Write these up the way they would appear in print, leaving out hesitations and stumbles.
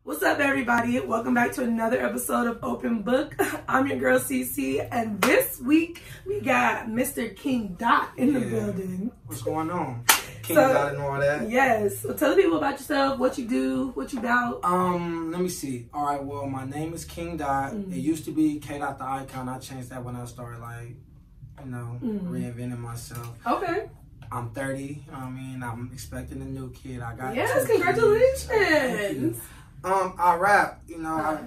What's up, everybody? Welcome back to another episode of Open Book. I'm your girl, Cici, and this week we got Mr. King Dot in the building. What's going on? King Dot and all that? Yes. So tell the people about yourself, what you do, what you about. Let me see. All right, well, my name is King Dot. It used to be K Dot the Icon. I changed that when I started, reinventing myself. Okay. I'm 30, you know what I mean? I'm expecting a new kid. I got congratulations. I rap, I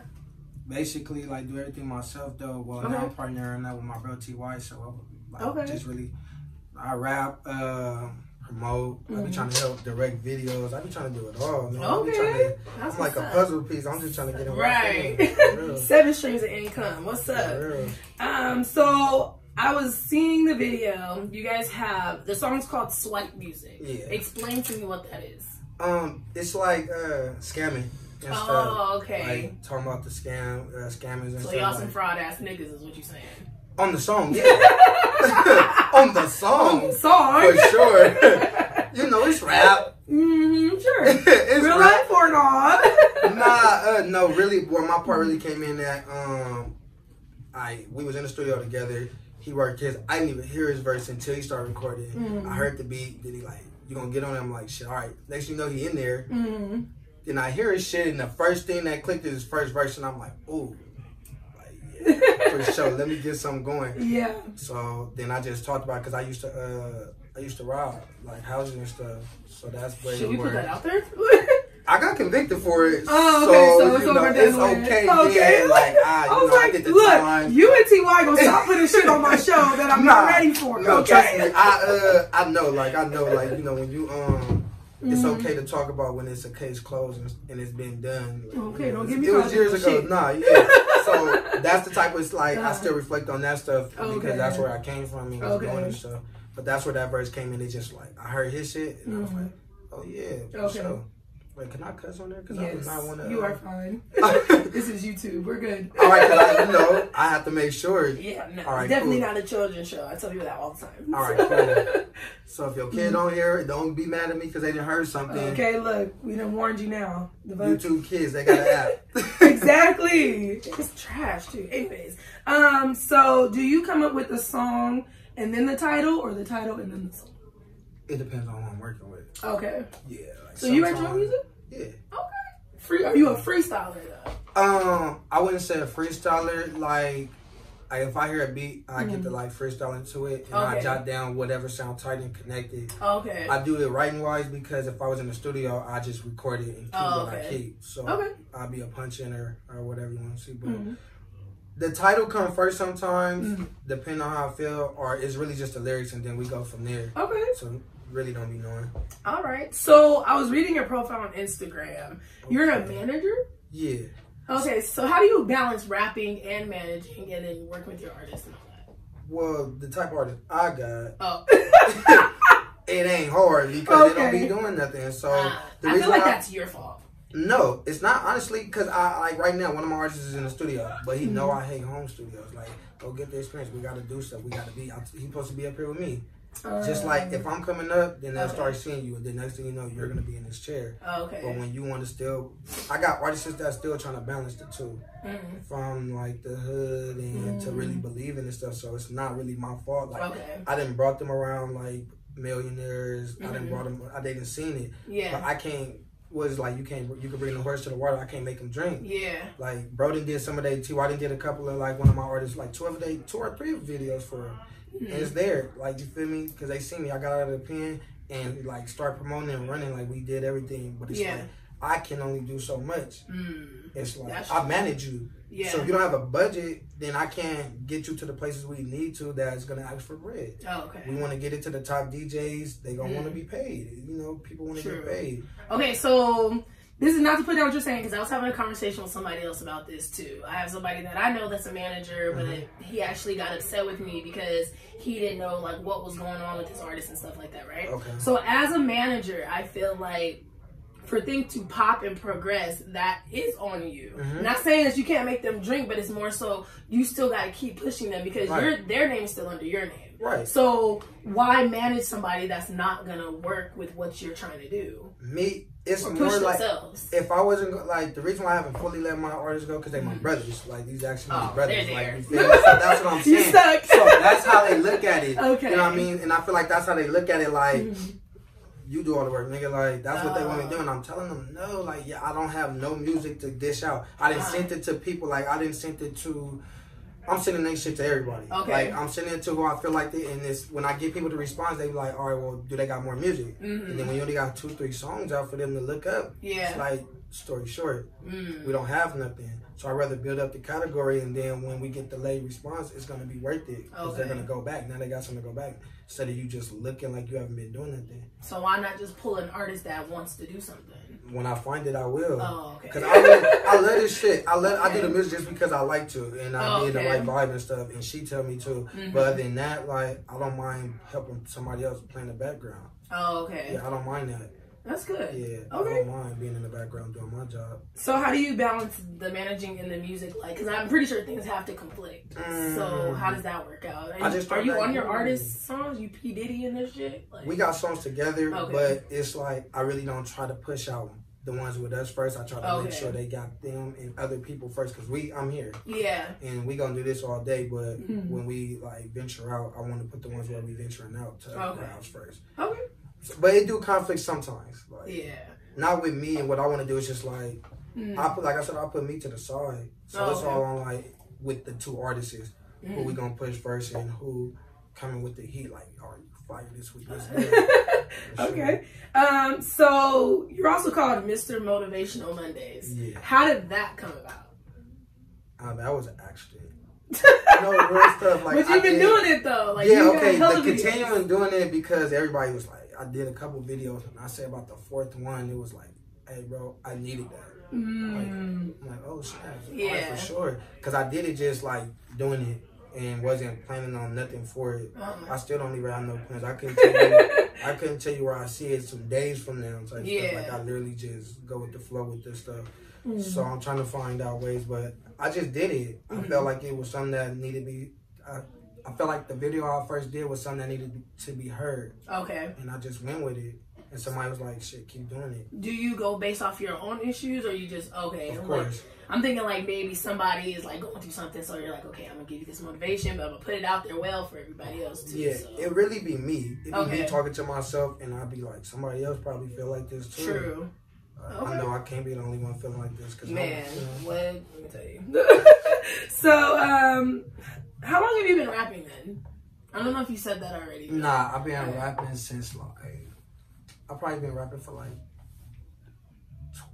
basically do everything myself though. Well, now I'm partnering up with my bro TY, so I rap, promote. I be trying to help direct videos. I be trying to do it all, man. I'm like a puzzle piece. I'm just trying to get it right. 7 streams of income. What's up? So I was seeing the video. You guys have the song's called Swipe Music. Yeah. Explain to me what that is. It's like scamming. And okay. Like talking about the scammers and stuff. So y'all some fraud ass niggas is what you saying? On the song, yeah. On the song. On the song. For sure. It's rap. Sure. It's real life or not? No, really. Well, my part really came in that we was in the studio together. He worked his. I didn't even hear his verse until he started recording. I heard the beat. Then he you gonna get on it? I'm like, shit. All right. Next thing you know, he in there. Then I hear his shit, and the first thing that clicked is his first verse, and I'm like, ooh. Yeah, for sure. Let me get something going. Yeah. So then I just talked about it because I used to rob houses and stuff. So that's where. Should we put that out there? I got convicted for it. Oh, okay. So it's okay. Okay. Yeah, I get the time. You and TY gonna stop putting shit on my show that I'm not ready for. No, okay. Trust me. I know, when you it's okay to talk about when it's a case closed and it's been done. Okay, don't give me. It was years ago. Shit. Nah, yeah. So that's the type of I still reflect on that stuff because that's where I came from and was doing and stuff. But that's where that verse came in. It's just I heard his shit and I was like, oh yeah, for sure. Wait, can I cuss on there? Because I do not want to. You are fine. This is YouTube. We're good. All right, because I have to make sure. Yeah, no, all right, definitely not a children's show. I tell people that all the time. All right, cool. So if your kid don't hear it, don't be mad at me because they didn't heard something. Okay, look, we done warned you now. YouTube kids, they got an app. Exactly. It's trash too. Anyways, so do you come up with the song and then the title, or the title and then the song? It depends on who I'm working with. Okay. Yeah. So you write your own music? Yeah. Okay. Are you a freestyler though? I wouldn't say a freestyler. Like if I hear a beat, I get to freestyle into it, and I jot down whatever sound tight and connected. Okay. I do it writing wise because if I was in the studio, I just record it and keep what I keep. So I'll be a punch in or whatever you want to see. But the title comes first sometimes, depending on how I feel, or it's really just the lyrics, and then we go from there. Okay. So really don't be knowing. All right. So I was reading your profile on Instagram. You're a manager? Yeah. Okay. So how do you balance rapping and managing and then working with your artists and all that? Well, the type of artist I got, it ain't hard because they don't be doing nothing. So I feel like that's your fault. No, it's not, honestly, because I right now, one of my artists is in the studio, but he know I hate home studios. Go get the experience. We got to do stuff. We got to be, he's supposed to be up here with me. Just if I'm coming up, then they'll start seeing you, and then next thing you know, you're going to be in this chair. Okay. But when you want to still, I got artists that's still trying to balance the two. From the hood and to really believe in this stuff. So it's not really my fault. I didn't brought them around millionaires. I didn't brought them, I didn't seen it. Yeah. But I can't. You can bring the horse to the water. I can't make them drink. Yeah. Broden did some of that too. I done did a couple of one of my artists 2 or 3 videos for him. And it's there, you feel me? Because they see me. I got out of the pen and start promoting and running. We did everything, but it's I can only do so much. It's I manage you. Yeah. So if you don't have a budget, then I can't get you to the places we need to that's gonna ask for bread. Oh, okay. We want to get it to the top DJs. They gonna want to be paid. People want to get paid. Okay, so this is not to put down what you're saying, because I was having a conversation with somebody else about this too. I have somebody that I know that's a manager, but he actually got upset with me because he didn't know what was going on with his artists and stuff like that, right? Okay. So as a manager, I feel like for things to pop and progress, that is on you. Not saying that you can't make them drink, but it's more so you still got to keep pushing them because their name is still under your name. Right. So why manage somebody that's not gonna work with what you're trying to do? It's or more like themselves. If I wasn't like, the reason why I haven't fully let my artists go because they my brothers. Like these actually my brothers. Like you feel me? So that's what I'm saying. You stuck. So that's how they look at it. Okay. You know what I mean? And I feel like that's how they look at it. Like you do all the work, nigga. Like that's what they want me to do, and I'm telling them no. Like yeah, I don't have no music to dish out. I didn't send it to people. Like I didn't send it to. I'm sending that shit to everybody. Okay. Like I'm sending it to who I feel like they. And this when I get people to respond, they be like, all right, well, do they got more music? And then when you only got 2-3 songs out for them to look up, it's like story short, we don't have nothing. So I'd rather build up the category, and then when we get the late response, it's gonna be worth it because they're gonna go back. Now they got something to go back instead of you just looking like you haven't been doing anything. So why not just pull an artist that wants to do something? When I find it, I will. Oh, okay. Cause I love this shit. I do the music just because I like to, and I be in the right vibe and stuff. And she tell me to. But other than that, like I don't mind helping somebody else play in the background. Oh, okay. Yeah, I don't mind that. That's good. Yeah, okay. I don't mind being in the background doing my job. So how do you balance the managing and the music? Like, because I'm pretty sure things have to conflict. So how does that work out? Are you on your artist songs? You P. Diddy and this shit? Like, we got songs together, but it's like I really don't try to push out the ones with us first. I try to make sure they got them and other people first because I'm here. Yeah. And we gonna do this all day, but when we like venture out, I want to put the ones where we venturing out to the crowds first. Okay. But it do conflict sometimes. Like, not with me, and what I want to do is just like, I put me to the side. So it's all on like with the two artists, who we gonna push first and who coming with the heat. Like, all right, fire this week. Okay. So you're also called Mr. Motivational Mondays. Yeah. How did that come about? That was an accident. No, real stuff. Like, but you've been doing it though. Like, yeah, okay. The continuing doing it because everybody was like, I did a couple videos and I said about the fourth one, it was like, hey bro, I needed that. I'm like, oh shit, yeah, for sure. Because I did it just like doing it and wasn't planning on nothing for it. I still don't even have no plans. I couldn't tell you where I see it some days from now. Type stuff. Like I literally just go with the flow with this stuff. So I'm trying to find out ways, but I just did it. I felt like it was something that needed to be. I felt like the video I first did was something that needed to be heard. Okay. And I just went with it. And somebody was like, shit, keep doing it. Do you go based off your own issues or you just, okay. Of course. Like, I'm thinking like maybe somebody is like going through something. So you're like, okay, I'm going to give you this motivation, but I'm going to put it out there well for everybody else too. Yeah, so. It really be me. It be me talking to myself and I'd be like, somebody else probably feel like this too. True. I know I can't be the only one feeling like this. Cause man, let me tell you. So, how long have you been rapping then? I don't know if you said that already. Nah, I've been rapping since like, I've probably been rapping for like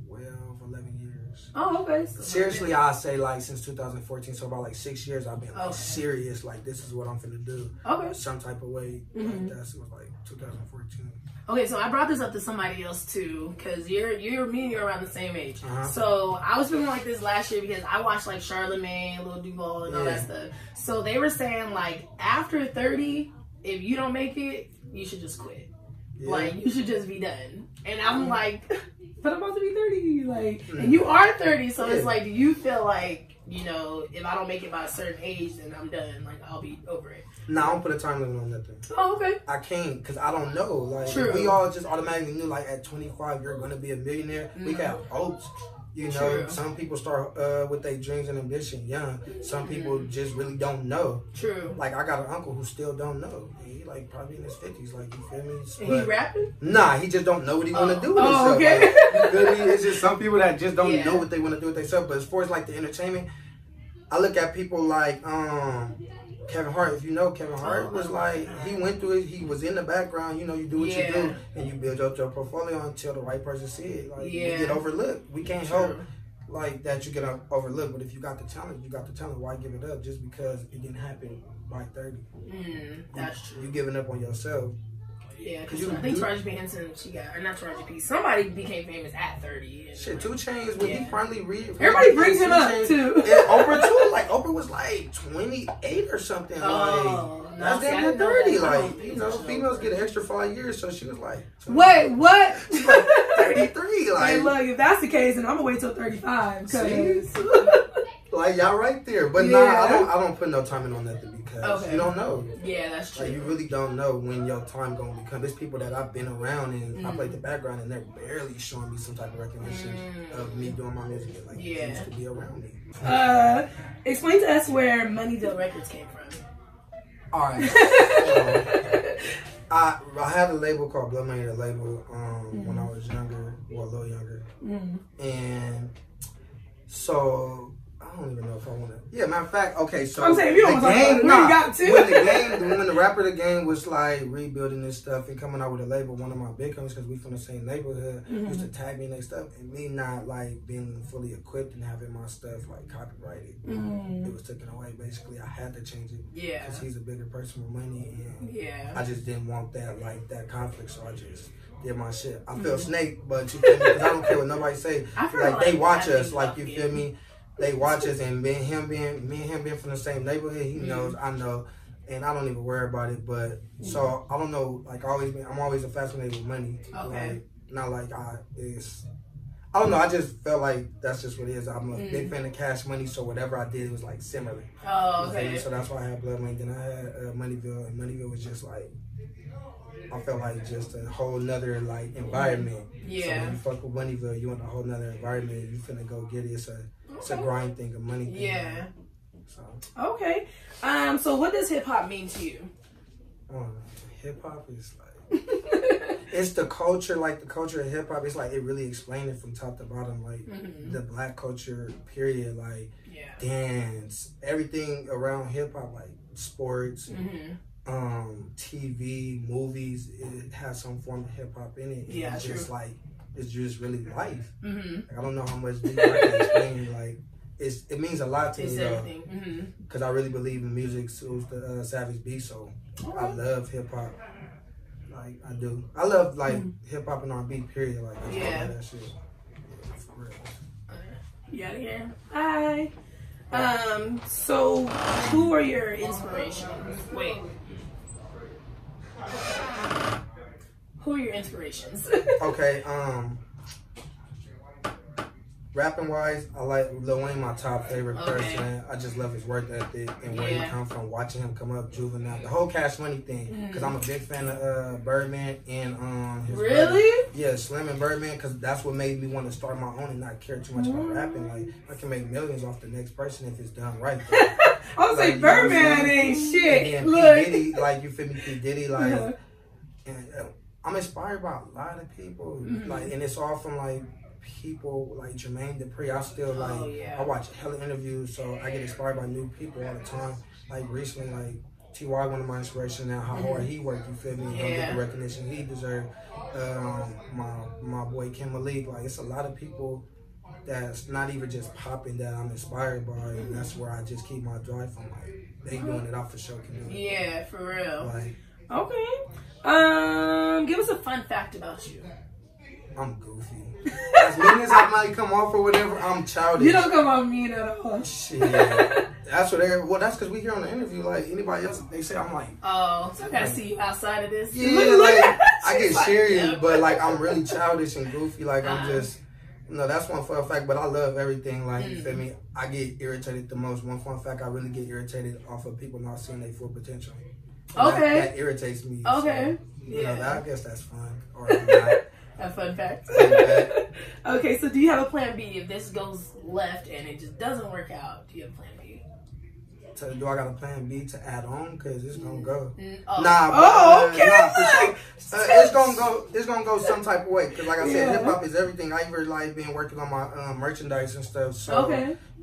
12, 11 years. Oh, okay. So seriously, I say like since 2014, so about like 6 years I've been like serious, like this is what I'm finna do. Okay. Some type of way. Like that was like 2014. Okay, so I brought this up to somebody else too, because me and you're around the same age. So I was feeling like this last year because I watched like Charlamagne, Lil Duval, and all that stuff. So they were saying like after 30, if you don't make it, you should just quit. Yeah. Like you should just be done. And I'm like, but I'm about to be 30, like, and you are 30, so it's like, do you feel like, you know, if I don't make it by a certain age, then I'm done, like I'll be over it? No, I don't put a time limit on nothing. Oh, okay. I can't, because I don't know. Like, we all just automatically knew, like, at 25, you're going to be a millionaire. We got hopes. You know, some people start with their dreams and ambition young. Some people just really don't know. True. Like, I got an uncle who still don't know. He, like, probably in his 50s. Like, you feel me? But, he rapping? Nah, he just don't know what he want to do with himself. Okay. Like, you feel me? It's just some people that just don't know what they want to do with themselves. But as far as, like, the entertainment, I look at people like, Kevin Hart, if you know Kevin Hart, was like, he went through it, he was in the background, you know, you do what you do, and you build up your portfolio until the right person see it. Like, you get overlooked. We can't help, like, that you get overlooked, but if you got the talent, you got the talent. Why give it up just because it didn't happen by 30? That's true. You giving up on yourself. Yeah, because I think Taraji P. Henson, or not Taraji P. Somebody became famous at 30. Shit, 2 Chainz, when he finally everybody brings him up, too. And Oprah, too. Like, Oprah was, like, 28 or something. Like, that's damn 30. Like, you know, females get an extra 5 years, so she was, like... Wait, what? She was, like, 33. Like, hey, look, if that's the case, then I'm going to wait till 35. Cause... Like y'all right there, but nah, I don't put no timing on nothing because you don't know. Yeah, that's true. Like you really don't know when your time gonna become. There's people that I've been around and I played the background and they're barely showing me some type of recognition of me doing my music. Like they used to be around me. Explain to us where Moneyville Records came from. All right. I had a label called Blood Money, the label, when I was younger, or a little younger, and so I don't even know if I want to. Yeah, matter of fact, okay, so I'm saying, you don't want to talk about it. When the rapper the game was like rebuilding this stuff and coming out with a label, one of my big homies, because we from the same neighborhood, used to tag me in their stuff, and me not like being fully equipped and having my stuff like copyrighted. It was taken away. Basically, I had to change it. Yeah, because he's a bigger person with money, and I just didn't want that conflict, so I just did my shit. I feel snake, but you feel me? Because I don't care what nobody say. Like they watch us, like you feel me? They watch us, and me and him being from the same neighborhood, he knows, I know, and I don't even worry about it. But so I don't know, like I'm always fascinated with money. Okay. Like, not like I don't know. I just felt like that's just what it is. I'm a big fan of Cash Money, so whatever I did was like similar. Oh, okay. So that's why I had Blood Money. Then I had Moneyville, and Moneyville was just like, I felt like just a whole nother like environment. Yeah. So when you fuck with Moneyville, you want a whole nother environment. You finna go get it. It's a grind thing, a money thing. Yeah. So. Okay. So what does hip hop mean to you? Hip hop is like it's the culture. Like the culture of hip hop, it's like it really explained it from top to bottom. Like the black culture, period. Like dance, everything around hip hop, like sports. TV, movies, it has some form of hip hop in it. Yeah, it's just like it's just really life. Like, I don't know how much deeper I can explain. Like it means a lot to me though, because I really believe in music suits the savage beast. So I love hip hop. Like I do. I love like hip hop and R&B. Period. Like I love that shit. Yeah, for real. You out of here. Hi. So who are your inspirations? Wait. Who are your inspirations? Okay, rapping wise, I like Lil Wayne, my top favorite person. I just love his work ethic and where he come from, watching him come up, Juvenile, the whole Cash Money thing. Because I'm a big fan of Birdman and his brother. Yeah, Slim and Birdman, because that's what made me want to start my own and not care too much about rapping. Like, I can make millions off the next person if it's done right. I was like, Birdman ain't shit. And P. Diddy, like, you feel me, P. Diddy, like, and, I'm inspired by a lot of people, like, and it's all from, like, people like Jermaine Dupri. I still, like, I watch hella interviews, so I get inspired by new people all the time. Like, recently, like, T.Y., one of my inspirations now, how hard he worked, you feel me? He'll get the recognition he deserved. My boy Kim Malik, like, it's a lot of people that's not even just popping that I'm inspired by, and that's where I just keep my drive from. Like, they doing it, I for sure can do it. Yeah, for real. Like, okay. Give us a fun fact about you. I'm goofy. As mean as I might come off or whatever, I'm childish. You don't come off mean at all. Shit. That's what that's because we hear on the interview, like, anybody else, they say I'm like, oh, so I gotta see you outside of this. Yeah, like, I get serious, but, like, I'm really childish and goofy. Like, I'm just, that's one fun fact, but I love everything. Like, you feel me? I get irritated the most. One fun fact, I really get irritated off of people not seeing their full potential. Okay. That irritates me. Okay. So, I guess that's fun. Or not. A fun fact. Okay, so do you have a plan B if this goes left and it just doesn't work out? Do you have a plan B? So do I got a plan B to add on? Because it's gonna go. Okay. It's gonna go some type of way. Because like I said, hip hop is everything. I even like been working on my merchandise and stuff. So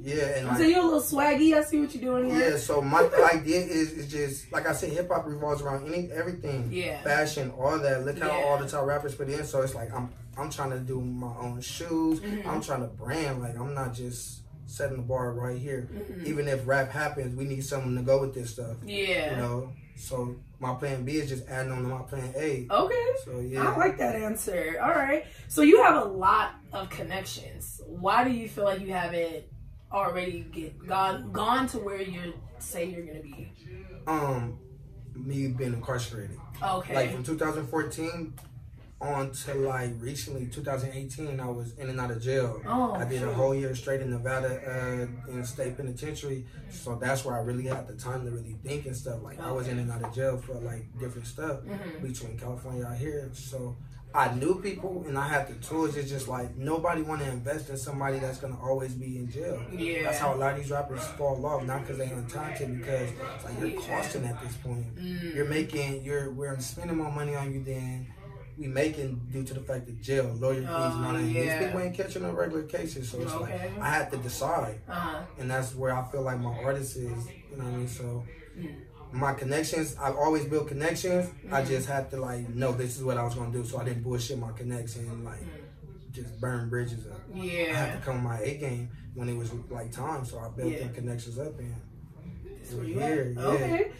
yeah, and so you're a little swaggy. I see what you're doing here. Yeah, so my idea is just like I said, hip hop revolves around everything. Yeah, fashion, all that. Look how all the top rappers put in. So it's like I'm trying to do my own shoes. I'm trying to brand. Like, I'm not just setting the bar right here. Even if rap happens, we need someone to go with this stuff. Yeah, you know. So my plan B is just adding on to my plan A. Okay. So yeah, I like that answer. All right. So you have a lot of connections. Why do you feel like you haven't already gone to where you say you're gonna be? Me being incarcerated. Okay. Like from 2014 on to like recently, 2018, I was in and out of jail. Oh, I did a whole year straight in Nevada in a state penitentiary. So that's where I really had the time to really think and stuff. Like I was in and out of jail for like different stuff between California out here. So I knew people and I had the tools. It's just like nobody want to invest in somebody that's going to always be in jail. Yeah. That's how a lot of these rappers fall off. Not because they're untalented, because it's like you're costing at this point. We're spending more money on you than we making due to the fact that jail, lawyer fees, and all that. These people ain't catching no regular cases. So it's like I had to decide. And that's where I feel like my artist is, you know what I mean? So my connections, I've always built connections. I just had to like know this is what I was gonna do, so I didn't bullshit my connection and like just burn bridges up. I had to come with my A game when it was like time, so I built them connections up and we're here. Okay.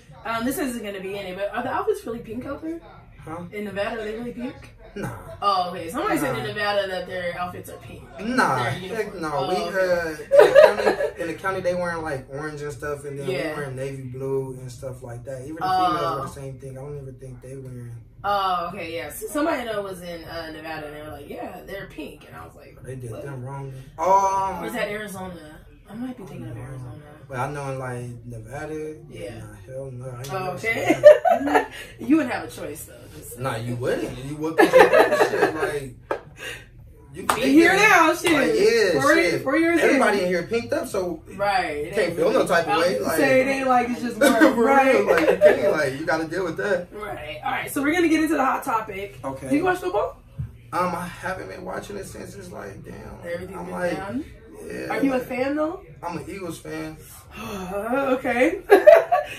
This isn't gonna be in it, but are the outfits really pink out there? Huh? In Nevada, are they really pink? Nah. Oh, okay. Somebody said in Nevada that their outfits are pink. Nah. No. In the county they wearing like orange and stuff, and then we wearing navy blue and stuff like that. Even the females wear the same thing. I don't even think they wearing. Oh, okay, yeah. So somebody I know was in Nevada, and they were like, yeah, they're pink, and I was like, they did them wrong. Or is that Arizona? I might be thinking of Arizona. But I know in like Nevada, nah, hell no. Okay. You wouldn't have a choice though. Nah, you wouldn't. You would put your shit like. You can here now, shit. Like, 4 years everybody in here pinked up, so you can't feel no type of way. Like, say it ain't like it's just work, right? Real, like you can't, like you got to deal with that. Right. All right. So we're gonna get into the hot topic. Okay. Do you watch football? I haven't been watching it since it's like damn. Everything's I'm been like, down. Yeah. Are you a fan though? I'm an Eagles fan. Okay.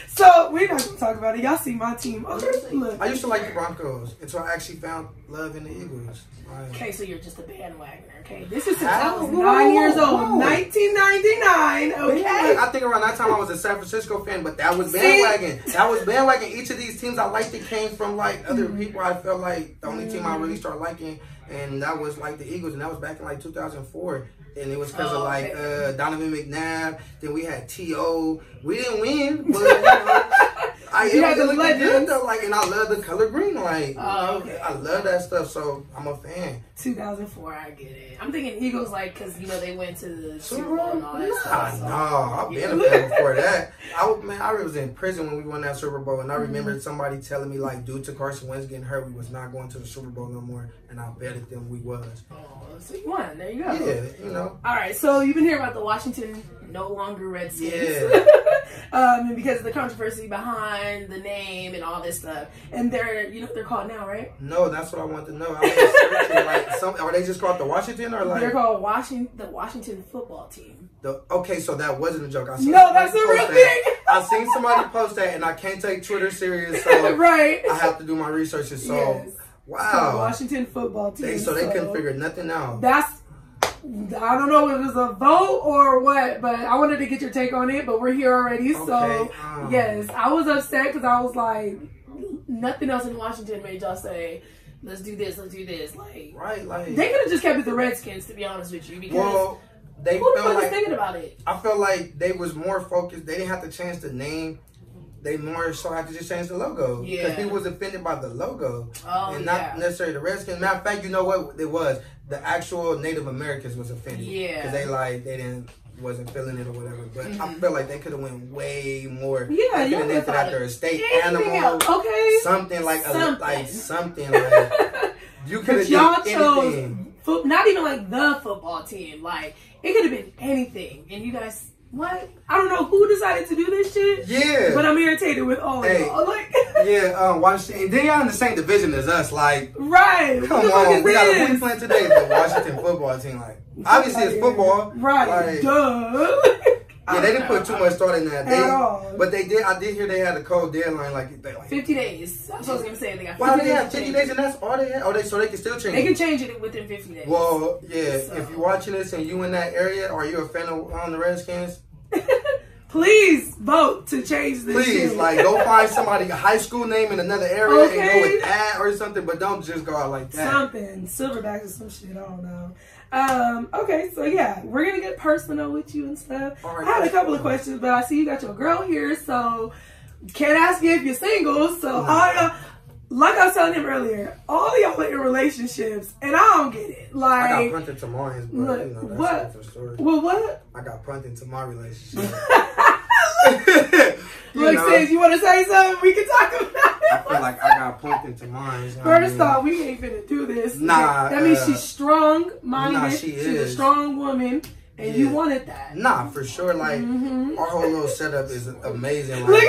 So we're not gonna talk about it. Y'all see my team. Okay, look. I used to like the Broncos until I actually found love in the Eagles. Okay, so you're just a bandwagoner. Okay, this is since I was 9 years old, 1999. Okay. I think around that time I was a San Francisco fan, but that was bandwagon. That was bandwagon. Each of these teams I liked it came from like other people. I felt like the only team I really started liking, and that was like the Eagles, and that was back in like 2004. And it was because of like Donovan McNabb. Then we had T.O. We didn't win, but you know, you had the legends. Like, and I love the color green. Like, I love that stuff. So I'm a fan. 2004, I get it. I'm thinking Eagles, like, because you know they went to the Super Bowl and all that stuff. No, I've been a fan before that. I was in prison when we won that Super Bowl, and I remember somebody telling me like, due to Carson Wentz getting hurt, we was not going to the Super Bowl no more, and I betted them we was. So you won. There you go. Yeah, you know. All right, so you've been hearing about the Washington no longer Redskins. Yeah. And because of the controversy behind the name and all this stuff, and they're, you know what they're called now, right? No, that's what I want to know. I was searching, like, are they just called the Washington or like? They're called the Washington football team. Okay, so that wasn't a joke. No, that's the real thing. I seen somebody post that, and I can't take Twitter serious, so right. I have to do my research. So. Yes. Wow. The Washington football team. So they couldn't figure nothing out. I don't know if it was a vote or what, but I wanted to get your take on it, but we're here already. Okay. So, yes, I was upset because I was like, nothing else in Washington made y'all say, let's do this, let's do this. Like, right, like they could have just kept it the Redskins, to be honest with you, because they who the felt fuck like, was thinking about it? I felt like they was more focused. They didn't have to change the name. They more so had to just change the logo. Because people was offended by the logo. And not necessarily the Redskins. Matter of fact, you know what it was? The actual Native Americans was offended. Yeah. Because they wasn't feeling it or whatever. But I feel like they could have went way more. Yeah, you named it after a state animal. Okay. Something like something like you could have done anything. Not even like the football team. Like it could have been anything. And you guys, what? I don't know who decided to do this shit. Yeah. But I'm irritated with all of y'all. Like, Washington. Then y'all in the same division as us. Like, right. Come on. We playing today. The Washington football team. Like, obviously it's football. Right. Like, duh. Yeah, they didn't put too much thought in that. At all. But they did. I did hear they had a cold dedeadline. Like 50 days. That's what I was gonna say. They got 50 days. Why they have 50 days and that's all they had? So they can still change it. They can change it within 50 days. Well, yeah. So. If you're watching this and you in that area, or you're a fan of the Redskins, please vote to change this. Please, shit. Like, go find somebody, a high school name in another area and go with that or something, but don't just go out like that. Something. Silverbacks or some shit, I don't know. Okay, so yeah, we're going to get personal with you and stuff. Right, I had a couple of questions, but I see you got your girl here, so can't ask you if you're single, so like I was telling him earlier, all of y'all are in relationships, and I don't get it. Like, I got punted to mine, but look, you know, that's what? a different story. Well, what? I got punted to my relationship. Look, sis, you want to say something? We can talk about it. I feel like I got punted to mine. First off, we ain't finna do this. Nah. That means she's strong-minded. Nah, she's a strong woman. And you wanted that. Nah, for sure. Like, our whole little setup is amazing. Like,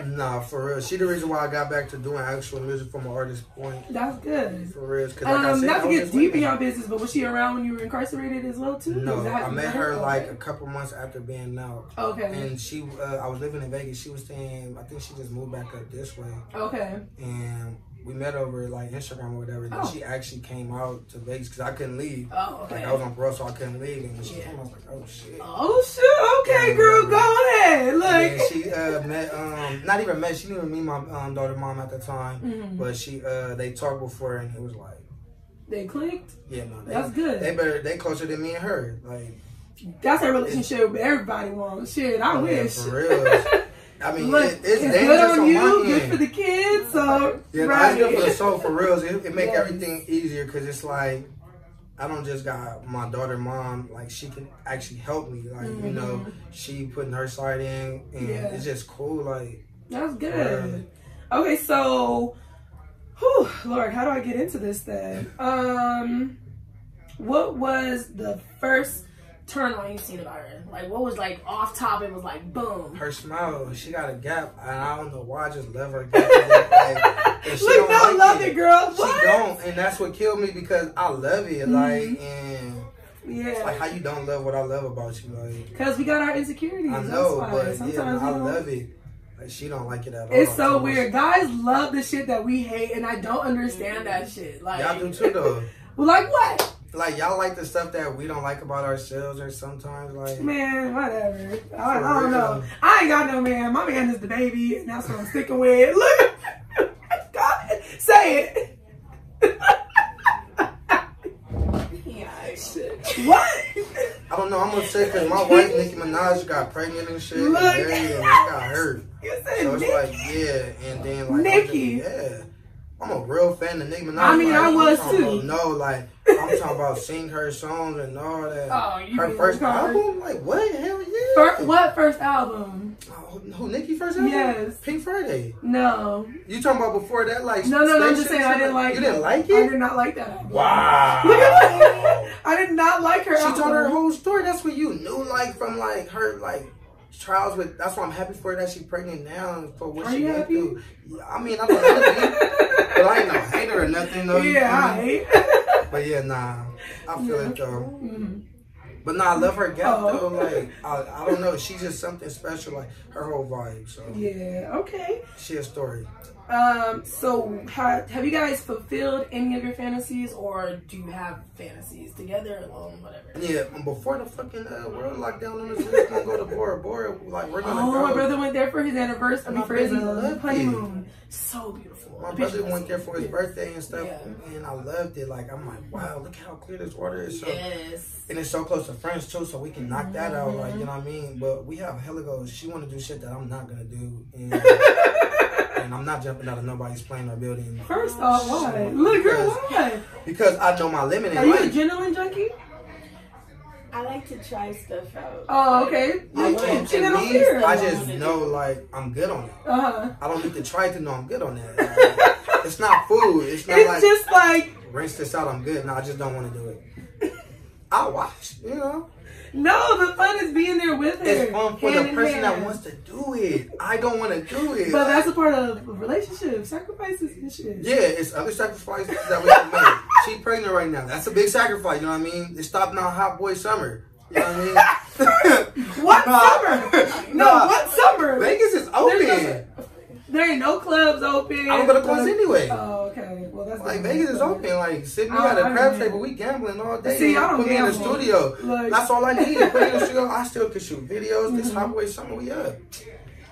nah, for real. She the reason why I got back to doing actual music from an artist point. That's good. For real. Like I said, not to get deep in your business, but was she around when you were incarcerated as well, too? No, I met her like a couple months after being out. Okay. And she, I was living in Vegas. She was staying, I think she just moved back up this way. Okay. And we met over like Instagram or whatever. And then she actually came out to Vegas because I couldn't leave. Oh, okay. Like I was on parole, so I couldn't leave. And when she came, I was like, oh shit. Oh shit. Okay, girl, go ahead. Look. And she met, not even met. She didn't even meet my daughter mom at the time. But she, they talked before, and it was like they clicked. Yeah, no, that's good. They closer than me and her. Like that's a relationship everybody wants. Shit, I wish. For real. I mean, look, it's dangerous good on you, my good end. for the kids, so yeah, right. It's good for the soul, for real. It make everything easier because it's like I don't just got my daughter mom, like she can actually help me, like you know, she putting her side in, and it's just cool, like that's good. Okay, so, whew, Lord, how do I get into this then? What was the first turn on you seen about her? Like, what was like off top? It was like boom. Her smile. She got a gap, and I don't know why. I just love her. Like, and she look, don't no, like love it, girl. She don't, and that's what killed me because I love it. Like, and it's like how you don't love what I love about you, like. Because we got our insecurities. I know, but sometimes I love it. Like she don't like it at all. It's so weird. Guys love the shit that we hate, and I don't understand that shit. Like y'all do too, though. Well, like what? Like y'all like the stuff that we don't like about ourselves, or sometimes like. Man, whatever. I don't know. I ain't got no man. My man is the baby, and that's what I'm sticking with. Look, God, say it. Yeah, shit. What? I don't know. I'm upset because my wife Nicki Minaj got pregnant and shit, and married, and I got hurt. You said so it's Nick? like and then like Nicki. I'm a real fan of Nicki Minaj. I mean, like, I was too. No, like I'm talking about singing her songs and all that. Oh, you her first album? Like what? Hell yeah. What first album? Who Nicki first album? Yes. Pink Friday. No. You talking about before that? Like no. I'm just saying I didn't like. You didn't like it? I did not like that album. Wow. I did not like her. She album. told her whole story. That's what you knew, like from like her like. Trials with. That's why I'm happy for her that she's pregnant now for what she went through. I mean, I don't know, but I ain't no hater or nothing though. Yeah, I hate. But yeah, nah, I feel it though. But nah, I love her gap though. Like I don't know, she's just something special. Like her whole vibe. So yeah, okay. She a story. So have you guys fulfilled any of your fantasies, or do you have fantasies together, alone, whatever? Yeah, before the fucking world lockdown on us, we're gonna go to Bora Bora. Like we're gonna go. My brother went there for his anniversary, for his honeymoon. So beautiful. My brother went there for his birthday and stuff, and I loved it. Like I'm like, wow, look how clear this water is. So, and it's so close to France too, so we can knock that out. Like you know what I mean. But we have hella goals. She want to do shit that I'm not gonna do. And I'm not jumping out of nobody's plane or building. First off, why? Look, girl, why? Because I know my limit. Are you a adrenaline junkie? I like to try stuff out. Oh, okay. I just know, like, I'm good on it. I don't need to try to know I'm good on that. Like, it's not food. It's not like, just like, rinse this out, I'm good. No, I just don't want to do it. I'll watch, you know. No, the fun is being there with her. It's fun for the person that wants to do it. I don't want to do it. But that's a part of a relationship, sacrifices and shit. Yeah, it's other sacrifices that we can make. She's pregnant right now. That's a big sacrifice, you know what I mean? It's stopping our hot boy summer. You know what I mean? What summer? No, what summer? Vegas is open. There ain't no clubs open. I don't go to clubs anyway. Oh, okay. Well, that's like Vegas is open. Like sitting at a crab table, we gambling all day. See, I don't put me in the gamble. studio. Like, that's all I need. Put me in the studio. I still can shoot videos. This hot boy summer, we up.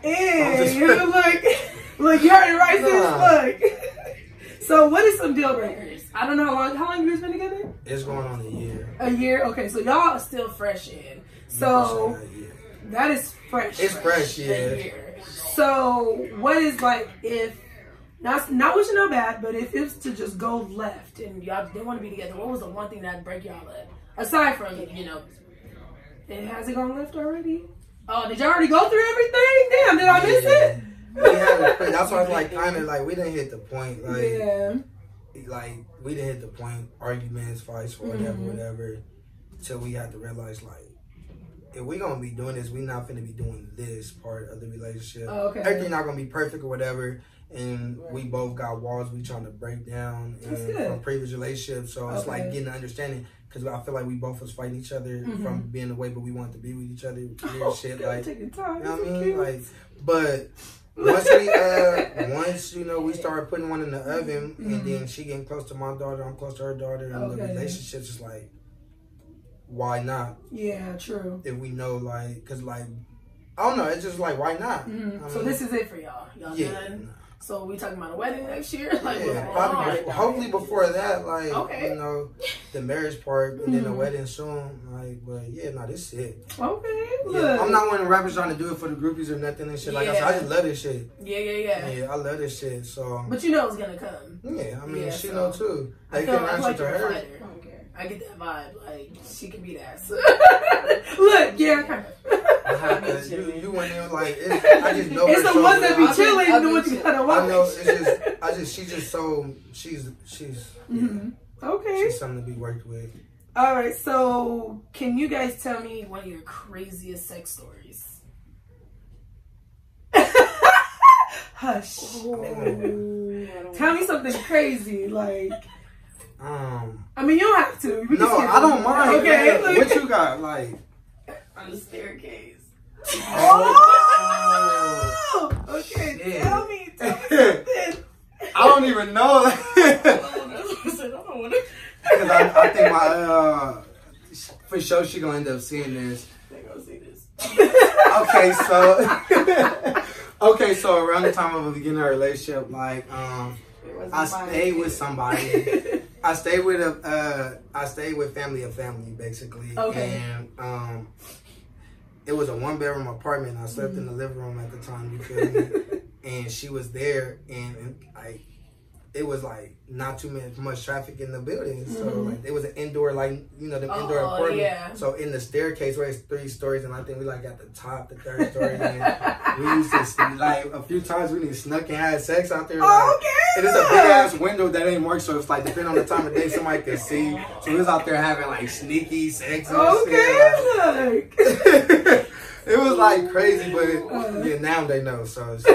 And you're like, look, you heard it right, sis. Look. So, what is some deal breakers? I don't know how long you guys been together. It's going on a year. A year. Okay, so y'all are still fresh in. So that is fresh. It's fresh, yeah. So, what is like if not wishing no bad, but if it's to just go left and y'all they want to be together, what was the one thing that'd break y'all up? Aside from, you know, has it gone left already? Oh, did y'all already go through everything? Damn, did I miss it? We had that's why I was like, kind of like, we didn't hit the point. Like, like, we didn't hit the point, arguments, fights, whatever, till we had to realize, like, if we gonna be doing this, we not finna be doing this part of the relationship. Oh, okay. Everything not gonna be perfect or whatever. And we both got walls we trying to break down from previous relationships. So it's like getting the understanding, because I feel like we both was fighting each other from being away, but we wanted to be with each other. Weird shit, like, you know what I mean? Like, but once you know, we started putting one in the oven, and then she getting close to my daughter, I'm close to her daughter, and the relationship's just like, why not? Yeah, true. If we know, like, cause like, I don't know, it's just like, why not? I mean, so this is it for y'all. Y'all done? So we talking about a wedding next year? Like, probably, hopefully before that, like, you know, the marriage part and then the wedding soon. Like, but yeah, no, this shit. Okay, yeah, I'm not one of the rappers trying to do it for the groupies or nothing and shit. Like I said, I just love this shit. Yeah, I love this shit. So, but you know it's gonna come. Yeah, I mean, she know too. I feel like you're a fighter. I get that vibe. Like, she can beat ass. Look, yeah. You went in like, I just know it's the ones that be chilling and do what you gotta watch. I know, it's just, she's just so, she's okay. She's something to be worked with. All right, so can you guys tell me one of your craziest sex stories? Hush. Tell me something crazy, like. I mean, you don't have to. No, I don't mind. Okay, what you got, like? On the staircase. Oh! Okay, yeah. tell me something. I don't even know. Because I think my, for sure she gonna end up seeing this. They gonna see this. Okay, so around the time of the beginning of our relationship, like, I stayed with somebody. I stayed with family of family, basically. Okay. And it was a 1-bedroom apartment. I slept in the living room at the time, you feel me? And she was there, and it was like not too much traffic in the building. So like it was an indoor, like, you know, the indoor apartment. Yeah. So in the staircase where it's 3 stories, and I think we like at the top, the 3rd story. And we used to like a few times we snuck and had sex out there. Like, and it's a big ass window that ain't work, so it's like depending on the time of day somebody could see. So we was out there having like sneaky sex and shit. It was like crazy, but yeah, now they know. So it's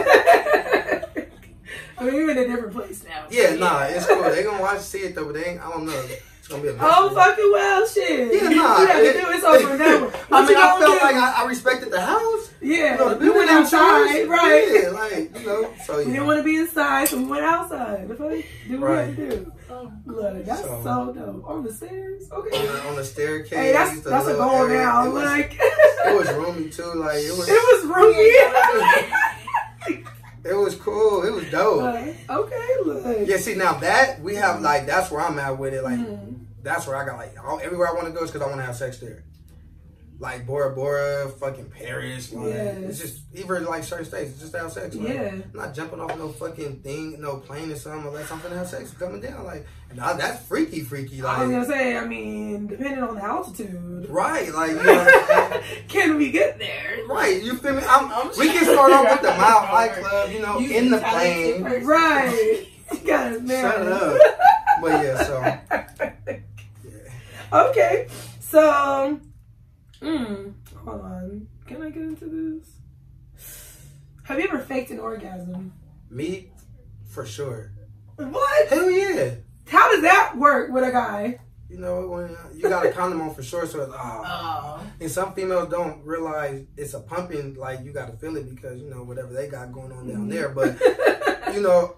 I mean, you're in a different place now. Yeah, nah, it's cool. They gonna see it though, but they ain't, I don't know. It's gonna be a mess. Oh, fucking well, shit. Yeah, nah. You have to do it over and over. I mean, I felt like I respected the house. Yeah. You know, we went outside, right? Yeah, like, you know, so yeah. We didn't want to be inside, so we went outside. Do what we had to do. Look, that's so dope. On the stairs? Okay. On the staircase. Hey, that's a goal now. Like, it was roomy too. Like, it was roomy. It was cool. It was dope. Okay, look. Yeah, see, now that we have, like, that's where I'm at with it. Like, that's where I got, like, everywhere I want to go is because I want to have sex there. Like, Bora Bora, fucking Paris. Like, it's just, even, like, certain states, it's just to have sex. Like, I'm not jumping off no fucking thing, no plane or something, unless I'm gonna have sex coming down. Like, and that's freaky. Like, I was gonna say, I mean, depending on the altitude. Right, like, you know. Can we get there? Right, you feel me? We can start off with the Mile High Club, you know, in the plane. Right. You got it, man. Shut up. But yeah, so. Yeah. Okay, so. Hold on. Can I get into this? Have you ever faked an orgasm? Me? For sure. What? Hell yeah. How does that work with a guy? You know, when you got a condom on for sure, so it's, And some females don't realize it's a pumping, like, you got to feel it because, you know, whatever they got going on down there. But, you know,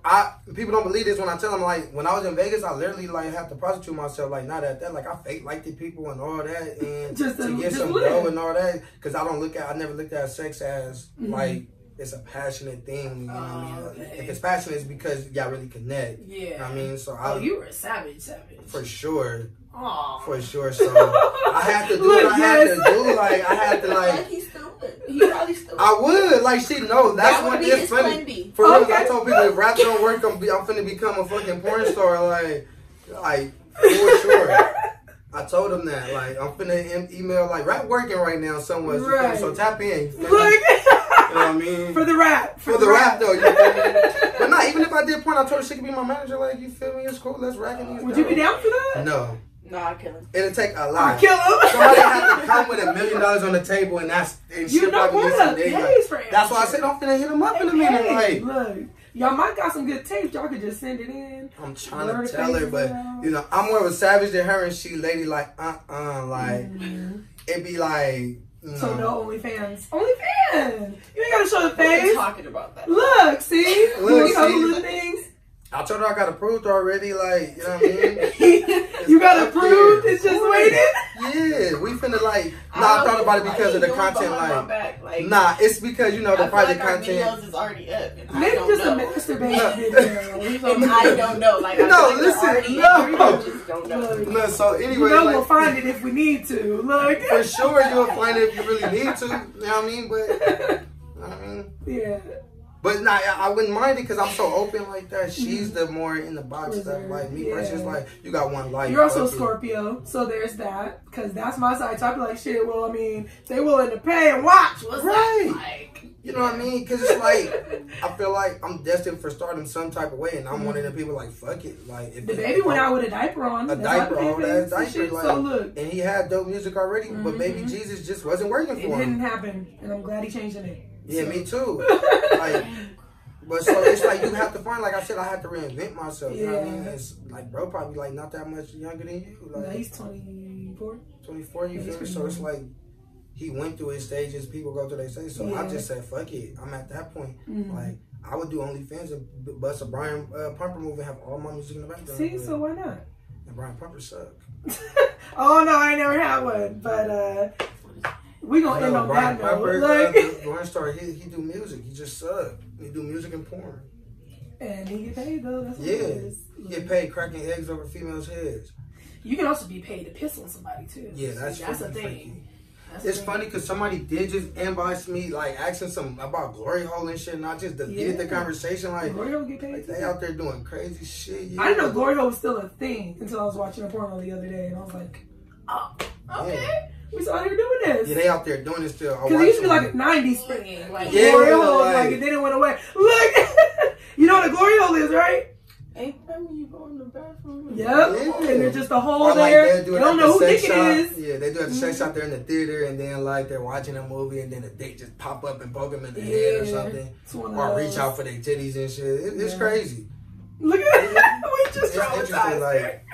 people don't believe this when I tell them, like, when I was in Vegas, I literally, like, have to prostitute myself, like, not at that. Like, I fake like the people and all that, and to get some dough and all that, because I never looked at sex as, like, it's a passionate thing, you know what I mean? Okay. If it's passionate, it's because y'all really connect. Yeah. You know what I mean? So you were a savage. For sure. Aww. For sure. So I had to do what I had to do. Like, I had to, like, would. He probably still would. I would. Like, she knows. That's That would what be is his funny. plan B. For real, Okay. I told people if rap don't work, I'm finna become a fucking porn star. Like for sure. I told him that. Like, I'm finna email, like, rap working right now somewhere. Right. So tap in. You feel me? Look. You know what I mean? For the rap. For the rap, though. You feel me? But not even if I did porn, I told her she could be my manager. Like, you feel me? It's cool. Let's rack it. Would you be down for that? No. No, I'll kill him. It'll take a I'll lot. kill him. Somebody has to come with $1 million on the table, and You shit know probably what? some days. Pays for That's why I amateur. said I'm finna hit him up in a minute. Hey, Like, look, y'all might got some good tapes. Y'all could just send it in. I'm trying Blur to the tell her, faces but out. you know, I'm more of a savage than her, and she lady like like it be like. So no OnlyFans. OnlyFans. You ain't gotta show the We've been face. talking about that. Look, see, Look, you know see? little things. I told her I got approved already. Like, you know what I mean? You got up approved. there. It's just waiting. Yeah, we finna like. Nah, I thought about it because of the content. Like, nah, it's because you know the I feel project like our content. videos is already up. And I Maybe don't just a know. masturbation video. And I don't know. Like, I No, feel like they're listen, already no. in. I just don't know. Look, No, so you anyway, know like, we'll find it if we need to. Look. for sure you'll find it if you really need to. You know what I mean? But you know what I mean. Yeah. But nah, I wouldn't mind it because I'm so open like that. She's the more in the box stuff. Reserved, Like me, yeah. versus like you got one life. You're also fuck it. Scorpio, so there's that. Because that's my side. So I be like, shit, well, I mean, they willing to pay and watch. What's Right. that like? You know what I mean? Because it's like I feel like I'm destined for stardom some type of way, and I'm one of the people like fuck it. Like if The baby went out with a diaper on. a That's diaper how on, the that baby diaper, shit. like, So look, and he had dope music already, but Baby Jesus just wasn't working it for didn't him. happen, and I'm glad he changed the name. Yeah, So- me too. Like, but so it's like you have to find, like I said, I had to reinvent myself. You know what I mean? Yeah. It's like bro probably like not that much younger than you. No, Like he's 24. 24, you Yeah, feel me? he's So it's 24. like he went through his stages, people go through their stages. So I Yeah. just said, fuck it. I'm at that point. Mhm. Like, I would do OnlyFans and bust a Brian Pumper move and have all my music in the background. See, so why not? And Brian Pumper suck. Oh no, I ain't never had one, but we gonna end on Brian that note. Pumper, Like, the porn star, he do music. He just suck. He do music and porn. and he get paid though. That's what Yeah. it is. He get paid cracking eggs over females' heads. You can also be paid to piss on somebody too. Yeah, that's a freaky, thing. freaky. That's It's a thing. funny because somebody did just inbox me, like, asking some about glory hole and shit, and I just deleted the Yeah. conversation. Like, Glory hole get paid like, too. they out there doing crazy shit. Yeah. I didn't know glory hole was still a thing until I was watching a porno the other day, and I was like, oh, okay, Yeah. we out here doing this. Yeah, they out there doing it still. Because it used to be like a 90s thing. Like, Yeah, glory hole, like- like, it didn't went away. Look, you know what a glory hole is, right? Ain't that when you go in the bathroom? Yep. Yeah. And there's just a hole Or like there. they do You it don't at know the who sex dick it shop. is. Yeah, they do it at the sex shop. They're in the theater, and then like they're watching a movie, and then a dick just pop up and poke them in the head or Yeah. something, It's one of or those. reach out for their titties and shit. It's Yeah. crazy. Look at that. We just It's interesting, traumatized. like.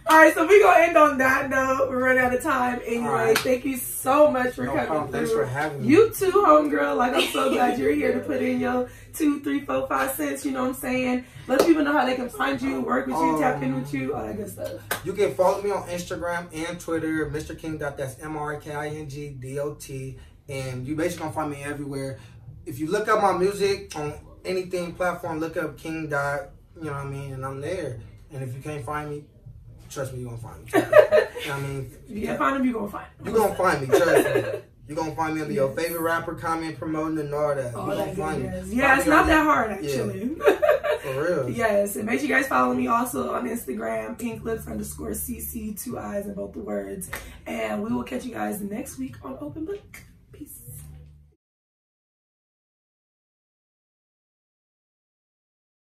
All right, so we're going to end on that note. We're running out of time anyway. All right. Thank you so much for No coming problem. through. Thanks for having me. You too, homegirl. Like, I'm so glad you're here to put in your 2, 3, 4, 5 cents. You know what I'm saying? Let people know how they can find you, work with you, tap in with you, all that good stuff. You can follow me on Instagram and Twitter, Mr. King. That's MrKingDot. And you basically gonna find me everywhere. If you look up my music on anything platform, look up King Dot, you know what I mean, and I'm there. And if you can't find me, trust me, you're gonna find me. You know what I mean? If you can't find them, you're going to find them. You're gonna find me, trust me. You're gonna find me under your favorite rapper, comment, promoting, and all that. All You're that gonna find me. goodness. Yeah, it's not that hard, Yeah. actually. For real. Yes, and make sure you guys follow me also on Instagram, pinklipsCC, 2 eyes in both the words. And we will catch you guys next week on Open Book.